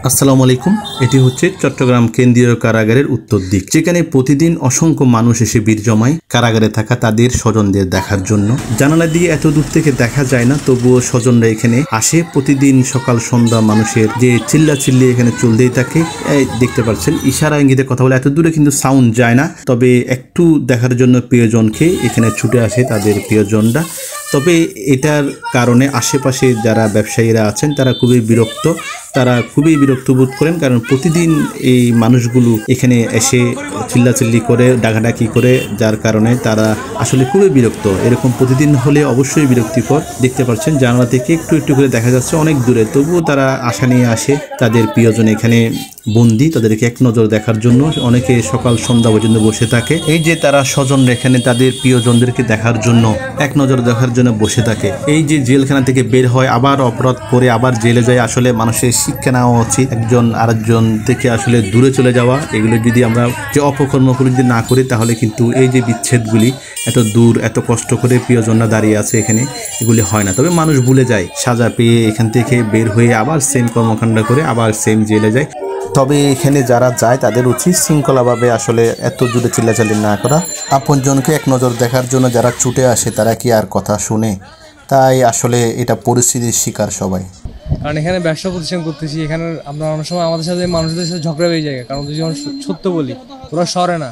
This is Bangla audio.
আসসালামু আলাইকুম। এটি হচ্ছে চট্টগ্রাম কেন্দ্রীয় কারাগারের উত্তর দিক, যেখানে প্রতিদিন অসংখ্য মানুষ এসে ভিড় জমায় কারাগারে থাকা তাদের স্বজনদের দেখার জন্য। জানালা দিয়ে এত দূর থেকে দেখা যায় না, তবুও স্বজনরা এখানে আসে। প্রতিদিন সকাল সন্ধ্যা মানুষের যে চিল্লাচিল্লি এখানে চলতেই থাকে। দেখতে পাচ্ছেন ইশারা ইঙ্গিতে কথা বলে, এত দূরে কিন্তু সাউন্ড যায় না, তবে একটু দেখার জন্য প্রিয়জনকে এখানে ছুটে আসে তাদের প্রিয়জনরা। তবে এটার কারণে আশেপাশে যারা ব্যবসায়ীরা আছেন তারা খুবই বিরক্ত বোধ করেন, কারণ প্রতিদিন এই মানুষগুলো এখানে এসে চিল্লাচিল্লি করে ডাকাডাকি করে, যার কারণে তারা আসলে খুবই বিরক্ত। এরকম প্রতিদিন হলে অবশ্যই বিরক্তিকর। দেখতে পাচ্ছেন জানালা থেকে একটু একটু করে দেখা যাচ্ছে অনেক দূরে, তবুও তারা আশা নিয়ে আসে তাদের প্রিয়জন এখানে বন্দি, তাদেরকে এক নজর দেখার জন্য। অনেকে সকাল সন্ধ্যা পর্যন্ত বসে থাকে। এই যে তারা স্বজনরা এখানে তাদের প্রিয়জনদেরকে দেখার জন্য এক নজর দেখার জন্য বসে থাকে। এই যে জেলখানা থেকে বের হয়, আবার অপরাধ করে আবার জেলে যায়। আসলে মানুষের শিক্ষা নেওয়া উচিত, একজন আরেকজন থেকে আসলে দূরে চলে যাওয়া। এগুলো যদি আমরা যে অপকর্মগুলো যদি না করি, তাহলে কিন্তু এই যে বিচ্ছেদগুলি, এত দূর এত কষ্ট করে প্রিয়জনরা দাঁড়িয়ে আছে এখানে, এগুলি হয় না। তবে মানুষ ভুলে যায়, সাজা পেয়ে এখান থেকে বের হয়ে আবার সেম কর্মকাণ্ড করে আবার সেম জেলে যায়। তবে এখানে যারা যায় তাদের উচিত শৃঙ্খলাভাবে আসলে এত দূরে চিল্লাচাল্লি না করা। আপনজনকে এক নজর দেখার জন্য যারা ছুটে আসে তারা কি আর কথা শুনে? তাই আসলে এটা পরিস্থিতির শিকার সবাই। কারণ এখানে ব্যবসা প্রতিষ্ঠান করতেছি, এখানে আমরা অনেক সময় আমাদের সাথে মানুষদের সাথে ঝগড়া হয়ে যায়, কারণ যদি সত্য বলি ওরা সরে না।